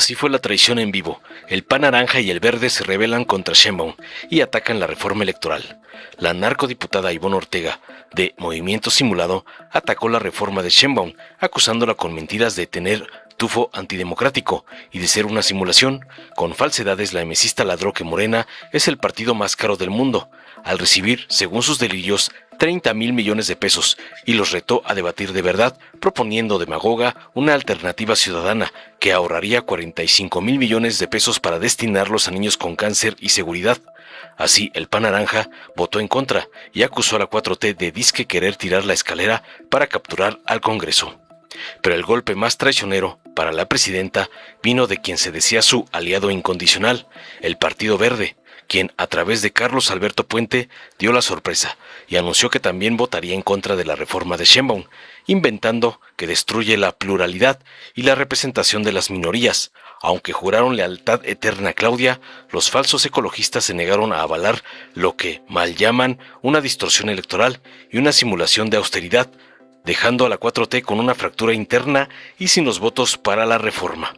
Así fue la traición en vivo. El PAN naranja y el verde se rebelan contra Sheinbaum y atacan la reforma electoral. La narcodiputada Ivonne Ortega, de Movimiento Simulado, atacó la reforma de Sheinbaum, acusándola con mentiras de tener tufo antidemocrático y de ser una simulación. Con falsedades, la emesista ladró que Morena es el partido más caro del mundo, al recibir, según sus delirios, 30,000 millones de pesos, y los retó a debatir de verdad, proponiendo demagoga una alternativa ciudadana que ahorraría 45,000 millones de pesos para destinarlos a niños con cáncer y seguridad. Así, el PAN naranja votó en contra y acusó a la 4T de disque querer tirar la escalera para capturar al Congreso. Pero el golpe más traicionero para la presidenta vino de quien se decía su aliado incondicional, el Partido Verde, quien a través de Carlos Alberto Puente dio la sorpresa y anunció que también votaría en contra de la reforma de Sheinbaum, inventando que destruye la pluralidad y la representación de las minorías. Aunque juraron lealtad eterna a Claudia, los falsos ecologistas se negaron a avalar lo que mal llaman una distorsión electoral y una simulación de austeridad, dejando a la 4T con una fractura interna y sin los votos para la reforma.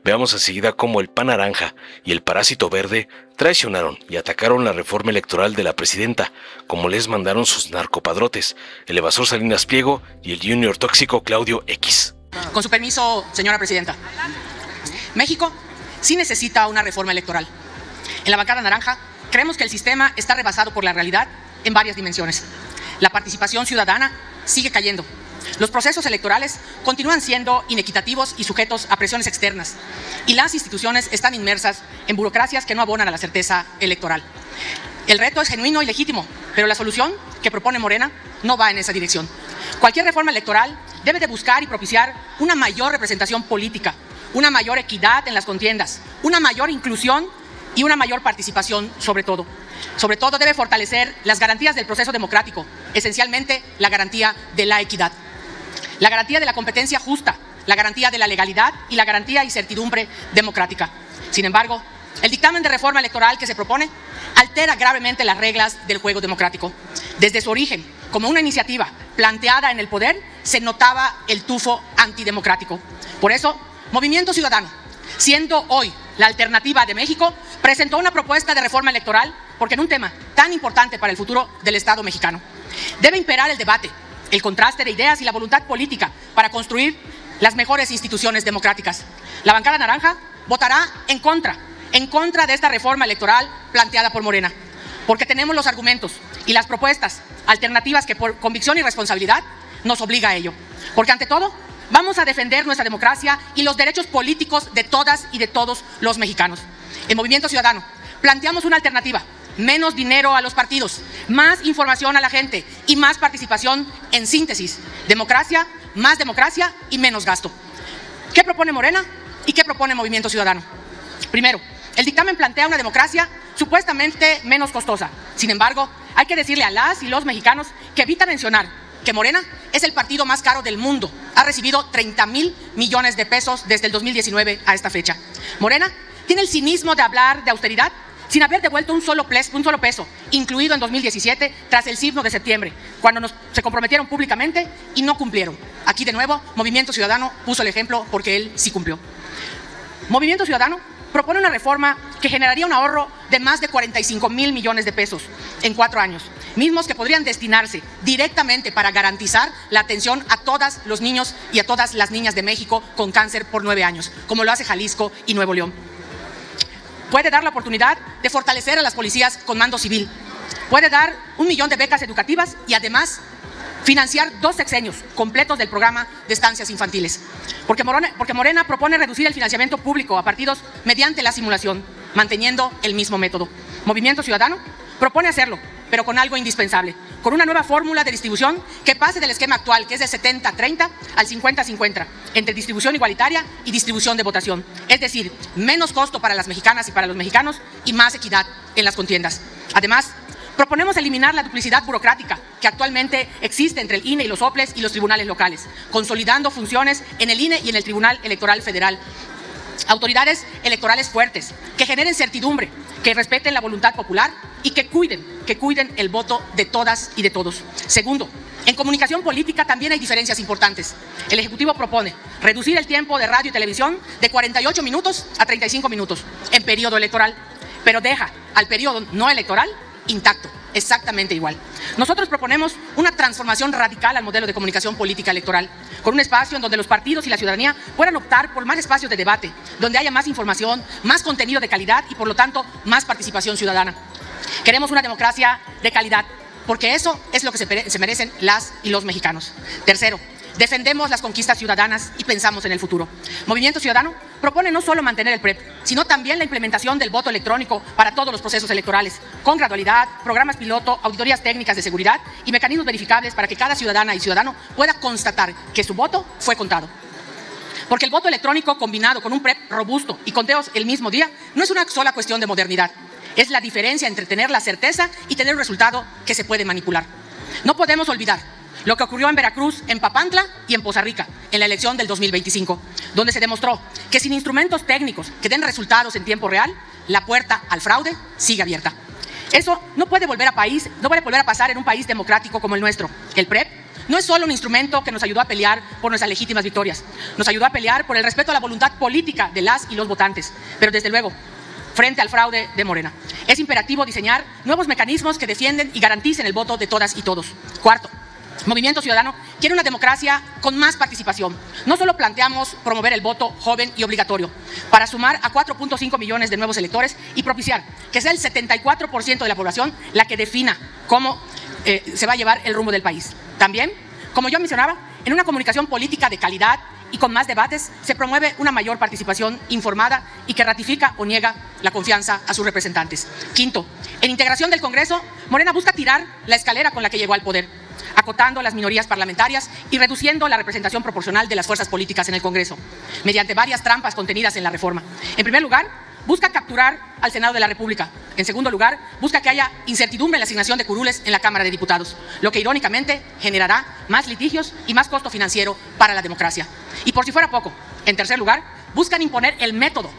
Veamos enseguida cómo el PAN naranja y el parásito verde traicionaron y atacaron la reforma electoral de la presidenta, como les mandaron sus narcopadrotes, el evasor Salinas Pliego y el junior tóxico Claudio X. Con su permiso, señora presidenta. México sí necesita una reforma electoral. En la bancada naranja creemos que el sistema está rebasado por la realidad en varias dimensiones. La participación ciudadana sigue cayendo. Los procesos electorales continúan siendo inequitativos y sujetos a presiones externas, y las instituciones están inmersas en burocracias que no abonan a la certeza electoral. El reto es genuino y legítimo, pero la solución que propone Morena no va en esa dirección. Cualquier reforma electoral debe de buscar y propiciar una mayor representación política, una mayor equidad en las contiendas, una mayor inclusión y una mayor participación sobre todo. Sobre todo debe fortalecer las garantías del proceso democrático, esencialmente la garantía de la equidad, la garantía de la competencia justa, la garantía de la legalidad y la garantía y certidumbre democrática. Sin embargo, el dictamen de reforma electoral que se propone altera gravemente las reglas del juego democrático. Desde su origen, como una iniciativa planteada en el poder, se notaba el tufo antidemocrático. Por eso, Movimiento Ciudadano, siendo hoy la alternativa de México, presentó una propuesta de reforma electoral porque en un tema tan importante para el futuro del Estado mexicano debe imperar el debate, el contraste de ideas y la voluntad política para construir las mejores instituciones democráticas. La bancada naranja votará en contra de esta reforma electoral planteada por Morena, porque tenemos los argumentos y las propuestas alternativas que por convicción y responsabilidad nos obliga a ello. Porque ante todo, vamos a defender nuestra democracia y los derechos políticos de todas y de todos los mexicanos. En Movimiento Ciudadano planteamos una alternativa: menos dinero a los partidos, más información a la gente y más participación. En síntesis, democracia, más democracia y menos gasto. ¿Qué propone Morena y qué propone Movimiento Ciudadano? Primero, el dictamen plantea una democracia supuestamente menos costosa. Sin embargo, hay que decirle a las y los mexicanos que evita mencionar que Morena es el partido más caro del mundo. Ha recibido 30,000 millones de pesos desde el 2019 a esta fecha. Morena tiene el cinismo de hablar de austeridad sin haber devuelto un solo peso, incluido en 2017, tras el sismo de septiembre, cuando se comprometieron públicamente y no cumplieron. Aquí de nuevo, Movimiento Ciudadano puso el ejemplo porque él sí cumplió. Movimiento Ciudadano propone una reforma que generaría un ahorro de más de 45,000 millones de pesos en 4 años, mismos que podrían destinarse directamente para garantizar la atención a todos los niños y a todas las niñas de México con cáncer por 9 años, como lo hace Jalisco y Nuevo León. Puede dar la oportunidad de fortalecer a las policías con mando civil. Puede dar 1 millón de becas educativas y además financiar 2 sexenios completos del programa de estancias infantiles. Porque Morena propone reducir el financiamiento público a partidos mediante la simulación, manteniendo el mismo método. Movimiento Ciudadano propone hacerlo, pero con algo indispensable, con una nueva fórmula de distribución que pase del esquema actual, que es de 70-30 al 50-50, entre distribución igualitaria y distribución de votación. Es decir, menos costo para las mexicanas y para los mexicanos y más equidad en las contiendas. Además, proponemos eliminar la duplicidad burocrática que actualmente existe entre el INE y los OPLES y los tribunales locales, consolidando funciones en el INE y en el Tribunal Electoral Federal. Autoridades electorales fuertes, que generen certidumbre, que respeten la voluntad popular y que cuiden que cuiden el voto de todas y de todos. Segundo, en comunicación política también hay diferencias importantes. El Ejecutivo propone reducir el tiempo de radio y televisión de 48 minutos a 35 minutos en periodo electoral, pero deja al periodo no electoral intacto, exactamente igual. Nosotros proponemos una transformación radical al modelo de comunicación política electoral, con un espacio en donde los partidos y la ciudadanía puedan optar por más espacios de debate, donde haya más información, más contenido de calidad y, por lo tanto, más participación ciudadana. Queremos una democracia de calidad, porque eso es lo que se merecen las y los mexicanos. Tercero, defendemos las conquistas ciudadanas y pensamos en el futuro. Movimiento Ciudadano propone no solo mantener el PREP, sino también la implementación del voto electrónico para todos los procesos electorales, con gradualidad, programas piloto, auditorías técnicas de seguridad y mecanismos verificables para que cada ciudadana y ciudadano pueda constatar que su voto fue contado. Porque el voto electrónico combinado con un PREP robusto y conteos el mismo día no es una sola cuestión de modernidad. Es la diferencia entre tener la certeza y tener un resultado que se puede manipular. No podemos olvidar lo que ocurrió en Veracruz, en Papantla y en Poza Rica, en la elección del 2025, donde se demostró que sin instrumentos técnicos que den resultados en tiempo real, la puerta al fraude sigue abierta. Eso no puede volver a pasar en un país democrático como el nuestro. El PREP no es solo un instrumento que nos ayudó a pelear por nuestras legítimas victorias, nos ayudó a pelear por el respeto a la voluntad política de las y los votantes, pero desde luego, frente al fraude de Morena, es imperativo diseñar nuevos mecanismos que defienden y garanticen el voto de todas y todos. Cuarto, Movimiento Ciudadano quiere una democracia con más participación. No solo planteamos promover el voto joven y obligatorio para sumar a 4.5 millones de nuevos electores y propiciar que sea el 74% de la población la que defina cómo se va a llevar el rumbo del país. También, como yo mencionaba, en una comunicación política de calidad y con más debates se promueve una mayor participación informada y que ratifica o niega la confianza a sus representantes. Quinto, en integración del Congreso, Morena busca tirar la escalera con la que llegó al poder, acotando las minorías parlamentarias y reduciendo la representación proporcional de las fuerzas políticas en el Congreso, mediante varias trampas contenidas en la reforma. En primer lugar, busca capturar al Senado de la República. En segundo lugar, busca que haya incertidumbre en la asignación de curules en la Cámara de Diputados, lo que irónicamente generará más litigios y más costo financiero para la democracia. Y por si fuera poco, en tercer lugar, buscan imponer el método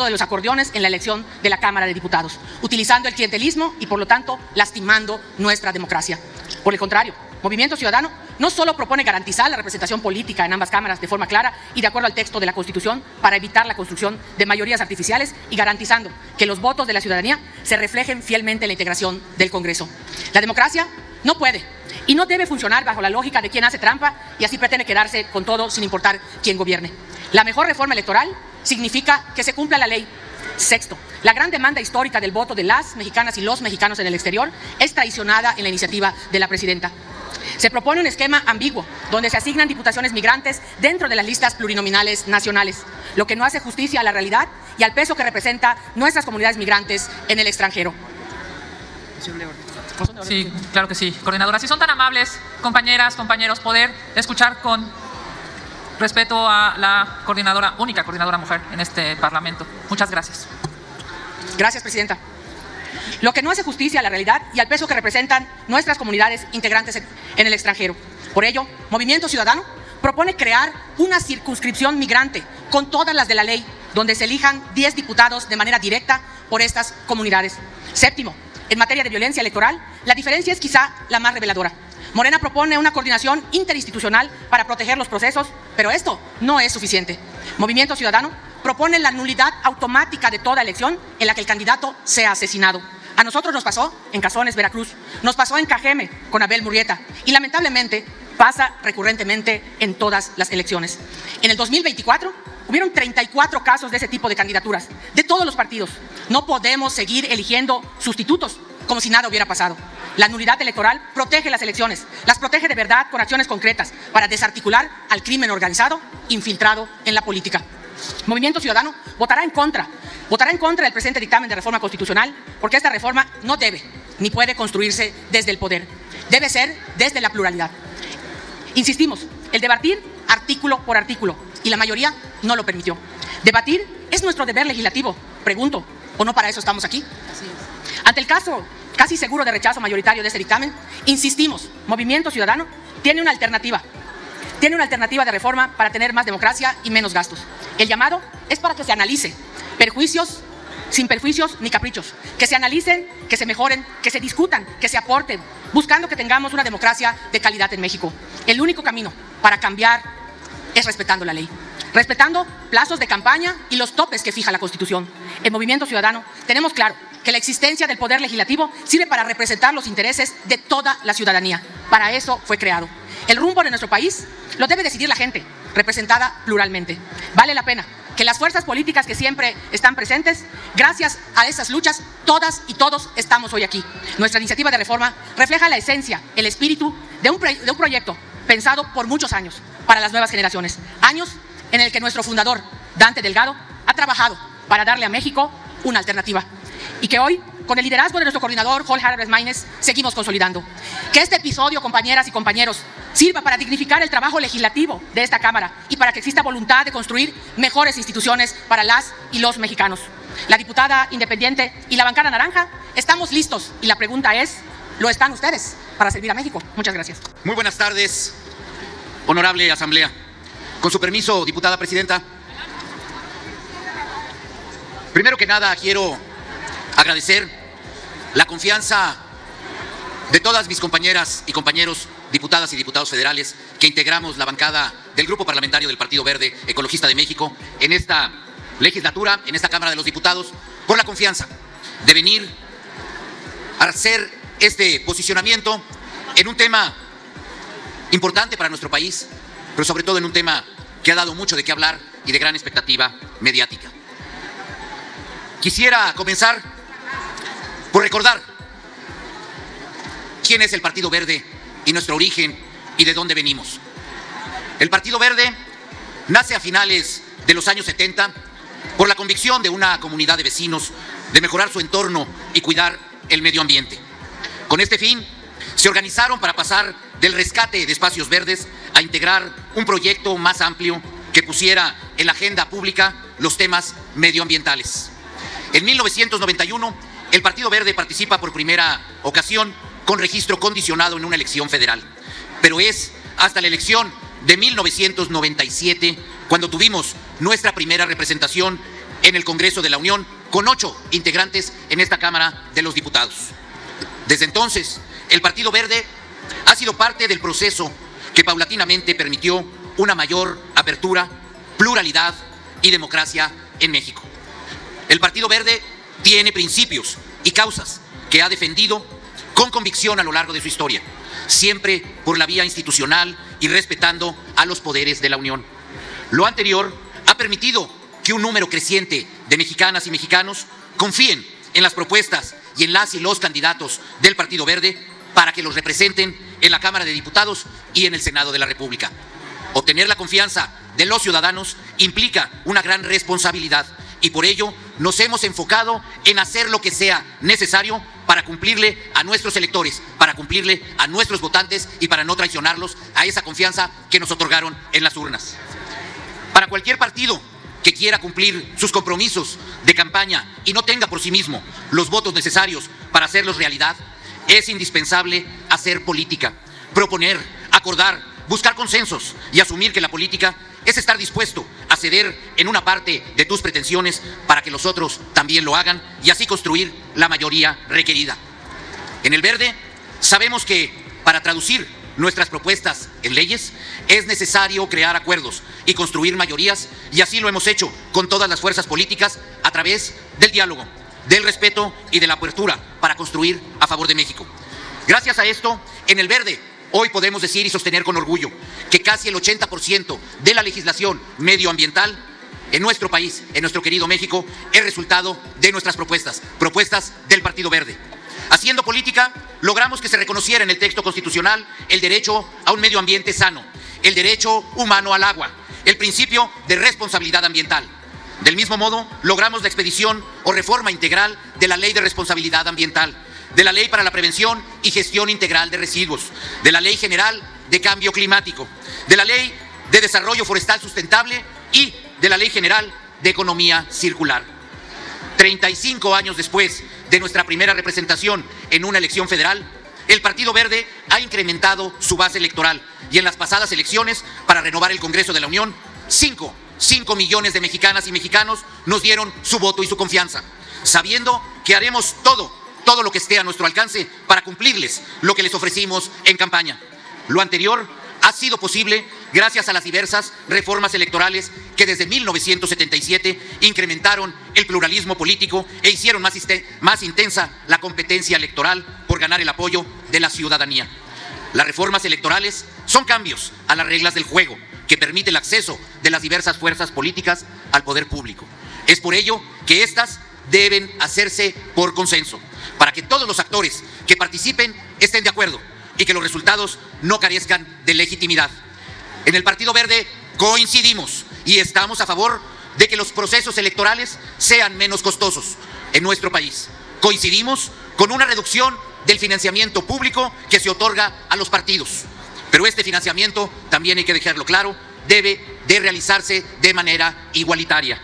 de los acordeones en la elección de la Cámara de Diputados, utilizando el clientelismo y, por lo tanto, lastimando nuestra democracia. Por el contrario, Movimiento Ciudadano no solo propone garantizar la representación política en ambas cámaras de forma clara y de acuerdo al texto de la Constitución para evitar la construcción de mayorías artificiales y garantizando que los votos de la ciudadanía se reflejen fielmente en la integración del Congreso. La democracia no puede y no debe funcionar bajo la lógica de quien hace trampa y así pretende quedarse con todo sin importar quién gobierne. La mejor reforma electoral significa que se cumpla la ley. Sexto, la gran demanda histórica del voto de las mexicanas y los mexicanos en el exterior es traicionada en la iniciativa de la presidenta. Se propone un esquema ambiguo, donde se asignan diputaciones migrantes dentro de las listas plurinominales nacionales, lo que no hace justicia a la realidad y al peso que representa nuestras comunidades migrantes en el extranjero. Sí, claro que sí. Coordinadora, si son tan amables, compañeras, compañeros, poder escuchar con respeto a la coordinadora, única coordinadora mujer en este Parlamento. Muchas gracias. Gracias, Presidenta. Lo que no hace justicia a la realidad y al peso que representan nuestras comunidades integrantes en el extranjero. Por ello, Movimiento Ciudadano propone crear una circunscripción migrante con todas las de la ley, donde se elijan 10 diputados de manera directa por estas comunidades. Séptimo, en materia de violencia electoral, la diferencia es quizá la más reveladora. Morena propone una coordinación interinstitucional para proteger los procesos, pero esto no es suficiente. Movimiento Ciudadano propone la nulidad automática de toda elección en la que el candidato sea asesinado. A nosotros nos pasó en Cazones, Veracruz, nos pasó en Cajeme con Abel Murrieta y lamentablemente pasa recurrentemente en todas las elecciones. En el 2024 hubieron 34 casos de ese tipo de candidaturas, de todos los partidos. No podemos seguir eligiendo sustitutos como si nada hubiera pasado. La nulidad electoral protege las elecciones, las protege de verdad con acciones concretas para desarticular al crimen organizado infiltrado en la política. Movimiento Ciudadano votará en contra del presente dictamen de reforma constitucional porque esta reforma no debe ni puede construirse desde el poder, debe ser desde la pluralidad. Insistimos, el debatir artículo por artículo y la mayoría no lo permitió. Debatir es nuestro deber legislativo, pregunto, ¿o no para eso estamos aquí? Ante el caso casi seguro de rechazo mayoritario de este dictamen, insistimos, Movimiento Ciudadano tiene una alternativa de reforma para tener más democracia y menos gastos. El llamado es para que se analice perjuicios sin perjuicios ni caprichos, que se analicen, que se mejoren, que se discutan, que se aporten, buscando que tengamos una democracia de calidad en México. El único camino para cambiar es respetando la ley, respetando plazos de campaña y los topes que fija la Constitución. En Movimiento Ciudadano tenemos claro que la existencia del Poder Legislativo sirve para representar los intereses de toda la ciudadanía. Para eso fue creado. El rumbo de nuestro país lo debe decidir la gente, representada pluralmente. Vale la pena que las fuerzas políticas que siempre están presentes, gracias a esas luchas, todas y todos estamos hoy aquí. Nuestra iniciativa de reforma refleja la esencia, el espíritu de un proyecto pensado por muchos años para las nuevas generaciones. Años en el que nuestro fundador, Dante Delgado, ha trabajado para darle a México una alternativa. Y que hoy, con el liderazgo de nuestro coordinador, Jorge Álvarez Maínez, seguimos consolidando. Que este episodio, compañeras y compañeros, sirva para dignificar el trabajo legislativo de esta Cámara y para que exista voluntad de construir mejores instituciones para las y los mexicanos. La diputada independiente y la bancada naranja estamos listos y la pregunta es, ¿lo están ustedes para servir a México? Muchas gracias. Muy buenas tardes, honorable Asamblea. Con su permiso, diputada presidenta. Primero que nada, quiero agradecer la confianza de todas mis compañeras y compañeros, diputadas y diputados federales, que integramos la bancada del Grupo Parlamentario del Partido Verde Ecologista de México en esta legislatura, en esta Cámara de los Diputados, por la confianza de venir a hacer este posicionamiento en un tema importante para nuestro país, pero sobre todo en un tema que ha dado mucho de qué hablar y de gran expectativa mediática. Quisiera comenzar por recordar quién es el Partido Verde y nuestro origen y de dónde venimos. El Partido Verde nace a finales de los años 70 por la convicción de una comunidad de vecinos de mejorar su entorno y cuidar el medio ambiente. Con este fin, se organizaron para pasar del rescate de espacios verdes a integrar un proyecto más amplio que pusiera en la agenda pública los temas medioambientales. En 1991, el Partido Verde participa por primera ocasión con registro condicionado en una elección federal. Pero es hasta la elección de 1997 cuando tuvimos nuestra primera representación en el Congreso de la Unión con 8 integrantes en esta Cámara de los Diputados. Desde entonces, el Partido Verde ha sido parte del proceso que paulatinamente permitió una mayor apertura, pluralidad y democracia en México. El Partido Verde tiene principios y causas que ha defendido con convicción a lo largo de su historia, siempre por la vía institucional y respetando a los poderes de la Unión. Lo anterior ha permitido que un número creciente de mexicanas y mexicanos confíen en las propuestas y en las y los candidatos del Partido Verde para que los representen en la Cámara de Diputados y en el Senado de la República. Obtener la confianza de los ciudadanos implica una gran responsabilidad y por ello nos hemos enfocado en hacer lo que sea necesario para cumplirle a nuestros electores, para cumplirle a nuestros votantes y para no traicionarlos a esa confianza que nos otorgaron en las urnas. Para cualquier partido que quiera cumplir sus compromisos de campaña y no tenga por sí mismo los votos necesarios para hacerlos realidad, es indispensable hacer política, proponer, acordar, buscar consensos y asumir que la política es estar dispuesto a ceder en una parte de tus pretensiones para que los otros también lo hagan y así construir la mayoría requerida. En el Verde sabemos que para traducir nuestras propuestas en leyes es necesario crear acuerdos y construir mayorías y así lo hemos hecho con todas las fuerzas políticas a través del diálogo, del respeto y de la apertura para construir a favor de México. Gracias a esto, en el Verde hoy podemos decir y sostener con orgullo que casi el 80% de la legislación medioambiental en nuestro país, en nuestro querido México, es resultado de nuestras propuestas del Partido Verde. Haciendo política, logramos que se reconociera en el texto constitucional el derecho a un medio ambiente sano, el derecho humano al agua, el principio de responsabilidad ambiental. Del mismo modo, logramos la expedición o reforma integral de la Ley de Responsabilidad Ambiental, de la Ley para la Prevención y Gestión Integral de Residuos, de la Ley General de Cambio Climático, de la Ley de Desarrollo Forestal Sustentable y de la Ley General de Economía Circular. 35 años después de nuestra primera representación en una elección federal, el Partido Verde ha incrementado su base electoral y en las pasadas elecciones para renovar el Congreso de la Unión, 5 5 millones de mexicanas y mexicanos nos dieron su voto y su confianza, sabiendo que haremos todo lo que esté a nuestro alcance para cumplirles lo que les ofrecimos en campaña. Lo anterior ha sido posible gracias a las diversas reformas electorales que desde 1977 incrementaron el pluralismo político e hicieron más intensa la competencia electoral por ganar el apoyo de la ciudadanía. Las reformas electorales son cambios a las reglas del juego que permite el acceso de las diversas fuerzas políticas al poder público. Es por ello que estas deben hacerse por consenso, para que todos los actores que participen estén de acuerdo y que los resultados no carezcan de legitimidad. En el Partido Verde coincidimos y estamos a favor de que los procesos electorales sean menos costosos en nuestro país. Coincidimos con una reducción del financiamiento público que se otorga a los partidos. Pero este financiamiento, también hay que dejarlo claro, debe de realizarse de manera igualitaria,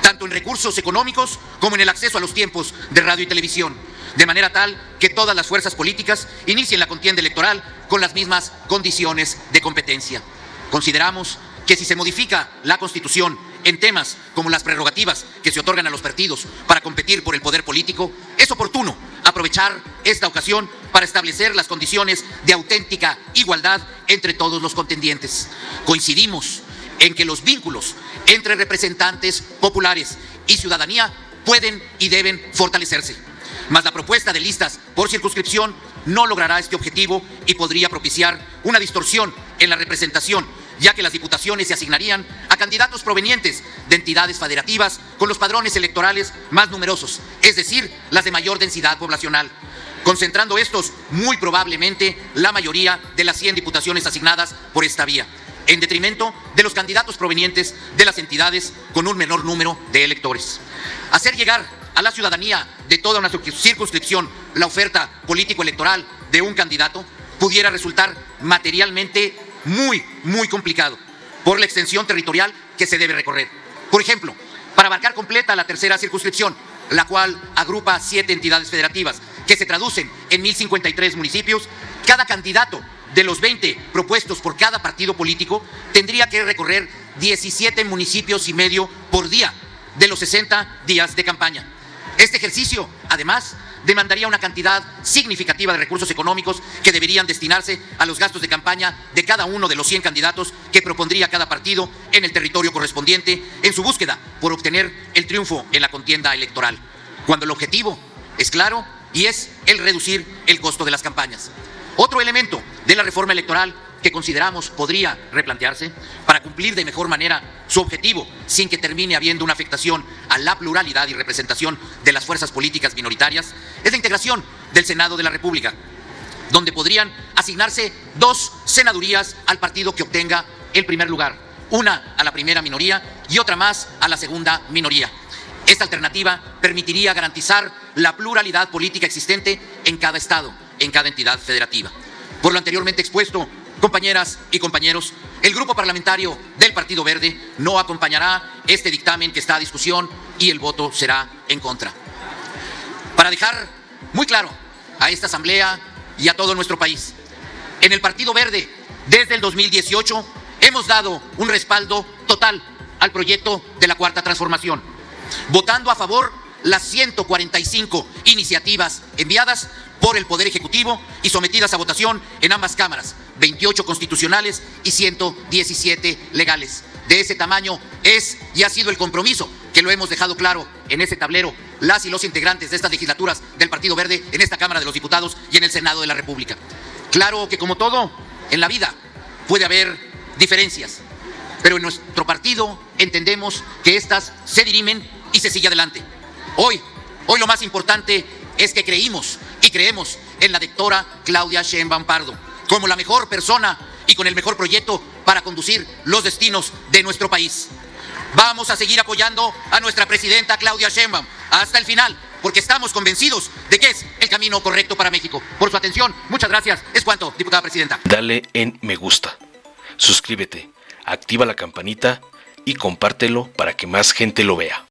tanto en recursos económicos como en el acceso a los tiempos de radio y televisión, de manera tal que todas las fuerzas políticas inicien la contienda electoral con las mismas condiciones de competencia. Consideramos que si se modifica la Constitución en temas como las prerrogativas que se otorgan a los partidos para competir por el poder político, es oportuno aprovechar esta ocasión para establecer las condiciones de auténtica igualdad entre todos los contendientes. Coincidimos en que los vínculos entre representantes populares y ciudadanía pueden y deben fortalecerse, mas la propuesta de listas por circunscripción no logrará este objetivo y podría propiciar una distorsión en la representación, ya que las diputaciones se asignarían a candidatos provenientes de entidades federativas con los padrones electorales más numerosos, es decir, las de mayor densidad poblacional, concentrando estos muy probablemente la mayoría de las 100 diputaciones asignadas por esta vía, en detrimento de los candidatos provenientes de las entidades con un menor número de electores. Hacer llegar a la ciudadanía de toda una circunscripción la oferta político-electoral de un candidato pudiera resultar materialmente muy complicado por la extensión territorial que se debe recorrer. Por ejemplo, para abarcar completa la tercera circunscripción, la cual agrupa 7 entidades federativas que se traducen en 1053 municipios, cada candidato de los 20 propuestos por cada partido político tendría que recorrer 17 municipios y medio por día de los 60 días de campaña. Este ejercicio, además, demandaría una cantidad significativa de recursos económicos que deberían destinarse a los gastos de campaña de cada uno de los 100 candidatos que propondría cada partido en el territorio correspondiente en su búsqueda por obtener el triunfo en la contienda electoral, cuando el objetivo es claro y es el reducir el costo de las campañas. Otro elemento de la reforma electoral que consideramos podría replantearse para cumplir de mejor manera su objetivo sin que termine habiendo una afectación a la pluralidad y representación de las fuerzas políticas minoritarias es la integración del Senado de la República, donde podrían asignarse 2 senadurías al partido que obtenga el primer lugar, una a la primera minoría y otra más a la segunda minoría. Esta alternativa permitiría garantizar la pluralidad política existente en cada estado, en cada entidad federativa. Por lo anteriormente expuesto, compañeras y compañeros, el Grupo Parlamentario del Partido Verde no acompañará este dictamen que está a discusión y el voto será en contra. Para dejar muy claro a esta Asamblea y a todo nuestro país, en el Partido Verde, desde el 2018, hemos dado un respaldo total al proyecto de la Cuarta Transformación, votando a favor las 145 iniciativas enviadas por el Poder Ejecutivo y sometidas a votación en ambas cámaras, 28 constitucionales y 117 legales. De ese tamaño es y ha sido el compromiso que lo hemos dejado claro en ese tablero las y los integrantes de estas legislaturas del Partido Verde en esta Cámara de los Diputados y en el Senado de la República. Claro que como todo en la vida puede haber diferencias, pero en nuestro partido entendemos que estas se dirimen y se sigue adelante. Hoy lo más importante es que creímos y creemos en la doctora Claudia Sheinbaum Pardo como la mejor persona y con el mejor proyecto para conducir los destinos de nuestro país. Vamos a seguir apoyando a nuestra presidenta Claudia Sheinbaum hasta el final, porque estamos convencidos de que es el camino correcto para México. Por su atención, muchas gracias. Es cuanto, diputada presidenta. Dale en me gusta, suscríbete, activa la campanita y compártelo para que más gente lo vea.